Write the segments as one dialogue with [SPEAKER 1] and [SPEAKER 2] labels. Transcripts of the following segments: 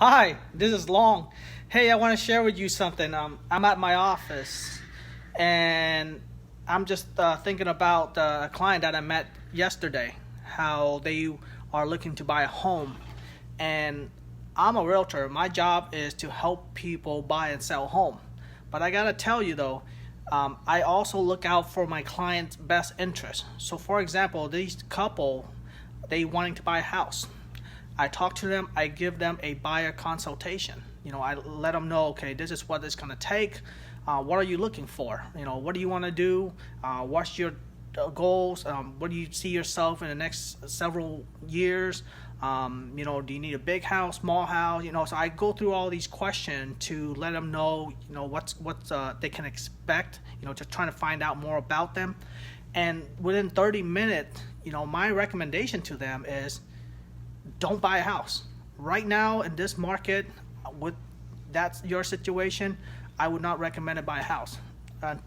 [SPEAKER 1] Hi, this is Long. Hey, I want to share with you something. I'm at my office and I'm just thinking about a client that I met yesterday, how they are looking to buy a home. And I'm a realtor. My job is to help people buy and sell home. But I got to tell you though, I also look out for my client's best interest. So for example, these couple, they wanting to buy a house. I talk to them, I give them a buyer consultation. I let them know, okay, this is what it's going to take. What are you looking for? What do you want to do? What's your goals? What do you see yourself in the next several years? Do you need a big house, small house? So I go through all these questions to let them know, what's they can expect, just trying to find out more about them. And within 30 minutes, my recommendation to them is, don't buy a house right now in this market. With that's your situation, I would not recommend to buy a house.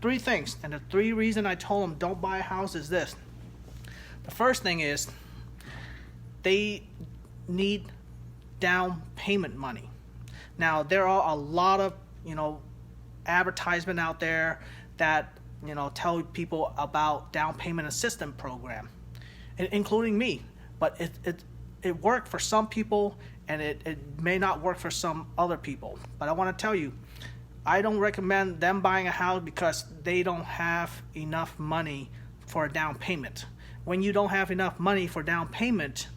[SPEAKER 1] Three things, and the three reasons I told them don't buy a house is this. The first thing is they need down payment money. Now there are a lot of advertisement out there that tell people about down payment assistance program, including me, but it worked for some people and it may not work for some other people. But I want to tell you, I don't recommend them buying a house because they don't have enough money for a down payment. When you don't have enough money for down payment,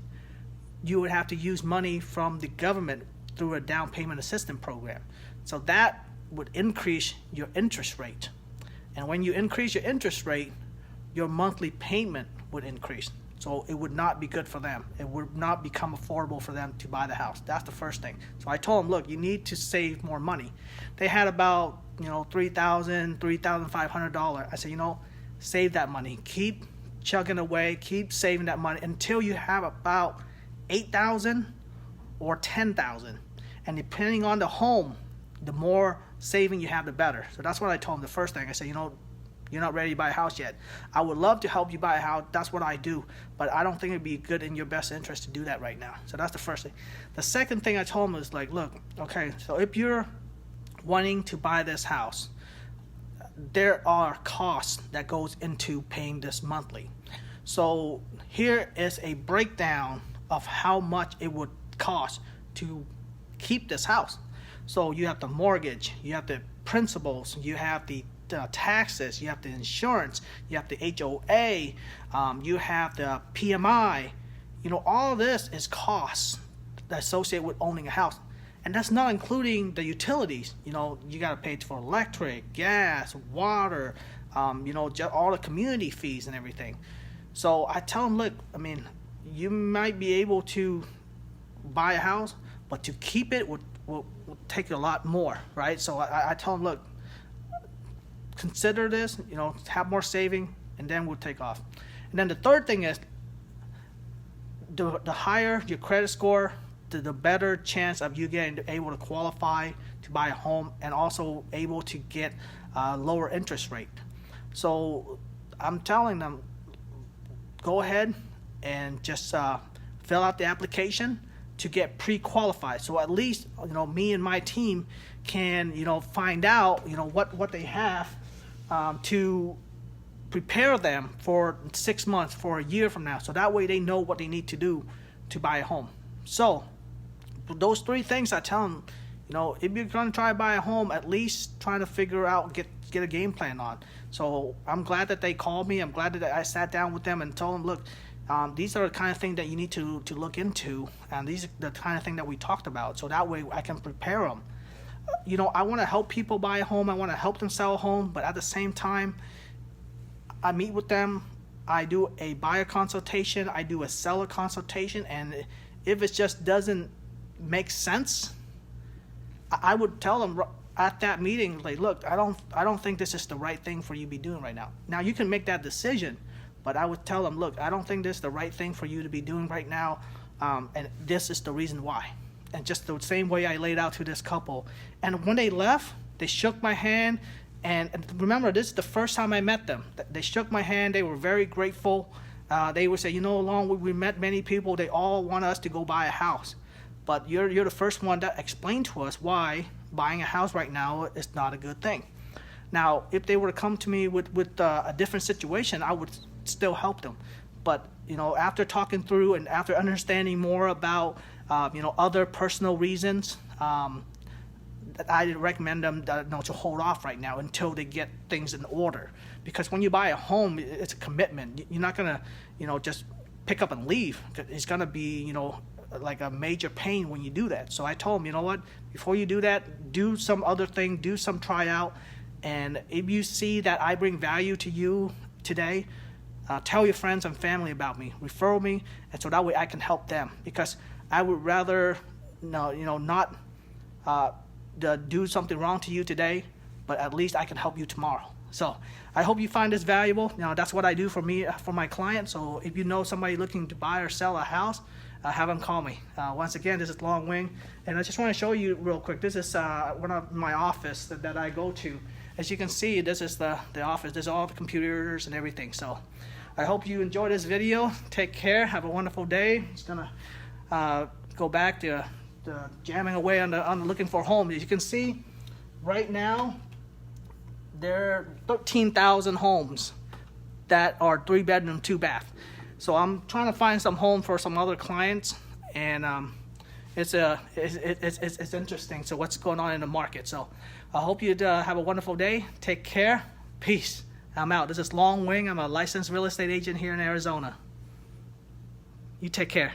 [SPEAKER 1] you would have to use money from the government through a down payment assistance program. So that would increase your interest rate. And when you increase your interest rate, your monthly payment would increase. So it would not be good for them. It would not become affordable for them to buy the house. That's the first thing. So I told them, look, you need to save more money. They had about $3,000, $3,500. I said, save that money. Keep chugging away. Keep saving that money until you have about $8,000 or $10,000. And depending on the home, the more saving you have, the better. So that's what I told them. The first thing I said, you're not ready to buy a house yet. I would love to help you buy a house. That's what I do. But I don't think it'd be good in your best interest to do that right now. So that's the first thing. The second thing I told them is like, look, okay, so if you're wanting to buy this house, there are costs that goes into paying this monthly. So here is a breakdown of how much it would cost to keep this house. So you have the mortgage, you have the principals, you have the taxes, you have the insurance, you have the HOA, you have the PMI. All of this is costs associated with owning a house. And that's not including the utilities. You got to pay for electric, gas, water, all the community fees and everything. So I tell them, look, you might be able to buy a house, but to keep it will take a lot more, right? So I tell them, look, consider this, have more saving, and then we'll take off. And then the third thing is, the higher your credit score, the better chance of you getting able to qualify to buy a home, and also able to get a lower interest rate. So I'm telling them, go ahead and just fill out the application to get pre-qualified. So at least me and my team can find out what they have to prepare them for 6 months, for a year from now. So that way they know what they need to do to buy a home. So those three things I tell them, if you're going to try to buy a home, at least trying to figure out, get a game plan on. So I'm glad that they called me. I'm glad that I sat down with them and told them, look, these are the kind of things that you need to look into, and these are the kind of thing that we talked about. So that way I can prepare them. I want to help people buy a home. I want to help them sell a home, but at the same time, I meet with them. I do a buyer consultation. I do a seller consultation, and if it just doesn't make sense, I would tell them at that meeting, like, look, I don't think this is the right thing for you to be doing right now. Now you can make that decision, but I would tell them, look, I don't think this is the right thing for you to be doing right now, and this is the reason why. And just the same way I laid out to this couple. And when they left, they shook my hand. And remember, this is the first time I met them. They shook my hand. They were very grateful. They would say, Long, we met many people. They all want us to go buy a house. but you're the first one that explained to us why buying a house right now is not a good thing. Now, if they were to come to me with a different situation, I would still help them. But after talking through and after understanding more about other personal reasons, I recommend them to hold off right now until they get things in order. Because when you buy a home, it's a commitment. You're not gonna just pick up and leave. It's gonna be like a major pain when you do that. So I told them, you know what, before you do that, do some other thing, do some tryout, and if you see that I bring value to you today, tell your friends and family about me, refer me, and so that way I can help them. Because I would rather not do something wrong to you today, but at least I can help you tomorrow. So I hope you find this valuable. That's what I do for my clients. So if you know somebody looking to buy or sell a house, have them call me. Once again, this is Long Wing, and I just want to show you real quick. This is one of my office that I go to. As you can see, this is the office. There's all the computers and everything. So I hope you enjoy this video. Take care. Have a wonderful day. Just gonna go back to jamming away on the looking for homes. As you can see, right now there are 13,000 homes that are 3-bedroom, 2-bath. So I'm trying to find some home for some other clients, and it's interesting. So what's going on in the market? So I hope you have a wonderful day. Take care. Peace. I'm out. This is Long Wing. I'm a licensed real estate agent here in Arizona. You take care.